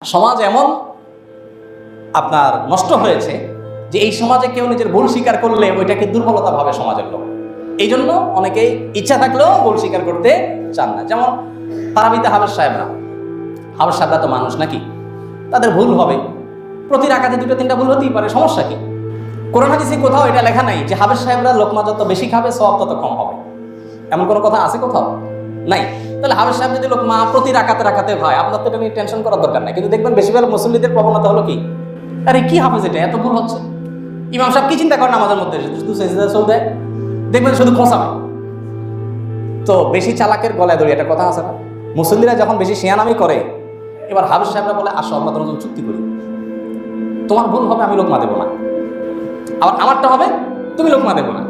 সমাজ এমন আপনার নষ্ট হয়েছে যে এই সমাজে কেউ নিজের ভুল স্বীকার করলে ওইটাকে দুর্বলতা ভাবে সমাজের লোক। এই জন্য অনেকেই ইচ্ছা থাকলেও ভুল স্বীকার করতে চান না। যেমন তারাবিতে হাফেজ সাহেবরা তো মানুষ নাকি, তাদের ভুল হবে, প্রতি রাকাতে দুটো তিনটা ভুল হতেই পারে, সমস্যা কি? কোরআন হাদিসে কোথাও এটা লেখা নাই যে হাফেজ সাহেবরা লোকমা যত বেশি খাবে সওয়াব তত কম হবে, এমন কোনো কথা আছে কোথাও? নাই। তাহলে হাফেজ সাহেব যদি লোকমা প্রতি রাকাতে হয়, আপনার তো এটা নিয়ে টেনশন করার দরকার নাই। কিন্তু দেখবেন বেশিরভাগ মুসল্লিদের প্রবণতা হলো কি, আরে কি হাফেজ এটা এত ভুল হচ্ছে, ইমাম সাহেব কি চিন্তা করেন আমাদের মধ্যে, শুধু সেজদা দেয়, দেখবেন শুধু খোঁচাবে। তো বেশি চালাকের গলায় দড়ি, একটা কথা আছে না? মুসল্লিরা যখন বেশি শিয়ানামি করে, এবার হাফেজ সাহেবরা বলে আসো আমরা তোমার জন্য চুক্তি করি, তোমার ভুল হবে আমি লোকমা দেবো না, আবার আমারটা হবে তুমি লোকমা দেবো না।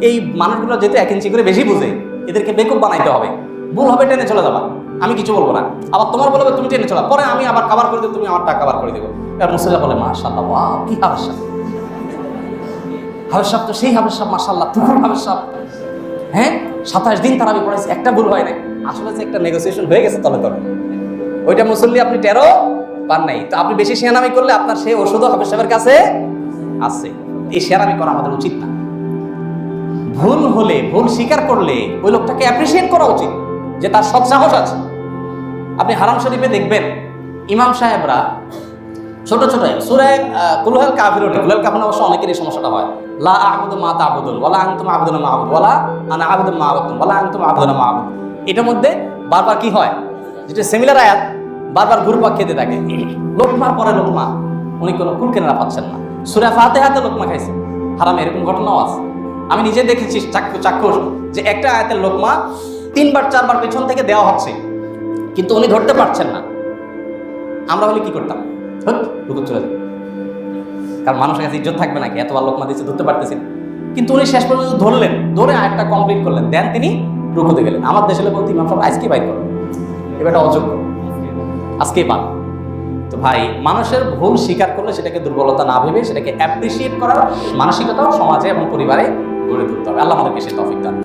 এই মানুষগুলো যেহেতু 1 ইঞ্চি করে বেশি বুঝে, এদেরকে বেকুব বানাইতে হবে। ভুল হবে টেনে চলে যাবা, আমি কিছু বলবো না, আবার তোমার বলবে তুমি টেনে চলা, পরে আমি আবার কাভার করে দেবো, তুমি আমারটা কাভার করে দেবো। এবার মুসল্লিরা বলে মাশাআল্লাহ, ওয়াও কি হাফেজ সাহেব তো সেই হাফেজ সাহেব, মাশাআল্লাহ তুকুর হাফেজ সাহেব, হ্যাঁ 27 দিন তারাবি পড়াইছে, একটা ভুল হয় নাই। আসলে যে একটা নেগোসিয়েশন হয়ে গেছে তলে তলে, ওইটা মুসল্লি আপনি টেরও পান নাই। তো আপনি বেশি শিয়ানামি করলে আপনার সেই ওষুধও হাফেজ সাহেবের কাছে আছে। এই শিয়ানামি করা আমাদের উচিত না। ভুল হলে, ভুল স্বীকার করলে ওই লোকটাকে অ্যাপ্রিসিয়েট করা উচিত যে তার সৎ সাহস আছে। আপনি হারাম শরীফে দেখবেন ইমাম সাহেবরা ছোট ছোট সূরা কুলুল কাফিরুন, কুলুল কাফিরুন অবশ্য অনেকের এই সমস্যাটা হয়, লা আ'বুদু মা তা'বুদুন ওয়ালা আনতুম আ'বুদুনা মা আ'বুদু ওয়ালা আনা আ'বুদু মা আ'বুদতুম ওয়ালা আনতুম আ'বুদুনা মা আ'বুদু। এটার মধ্যে বারবার কি হয়, যেটা সিমিলার আয়াত বারবার ঘুরপাক খেতে থাকে, লোকমার পরে লোকমা, উনি কোনো কুল কেনারা পাচ্ছেন না। সূরা ফাতিহাতে লোকমা খাইছে হারামে, এরকম ঘটনাও আছে। আমি নিজে দেখেছি চাক্ষুষ যে একটা আয়াতের লোকমা 3বার 4বার পেছন থেকে দেওয়া হচ্ছে, কিন্তু উনি ধরতে পারছেন না। আমরা হলে কি করতাম, রুকু চলে যাবে, কারণ মানুষের কাছে ইজ্জত থাকবে নাকি, এতবার লোকমা দিচ্ছে ধরতে পারতেছি না। কিন্তু উনি শেষ পর্যন্ত ধরলেন, ধরে আয়াতটা কমপ্লিট করলেন, দেন তিনি রুকুতে গেলেন। আমার দেশে বলতে ইমাম সাহেব আজকে বাইর করেন, এবার অযোগ্য, আজকেই পান। তো ভাই, মানুষের ভুল স্বীকার করলে সেটাকে দুর্বলতা না ভেবে সেটাকে অ্যাপ্রিসিয়েট করার মানসিকতাও সমাজে এবং পরিবারে গড়ে তুলতে হবে। আল্লাহ আমাদেরকে সেই তৌফিক দান করুন।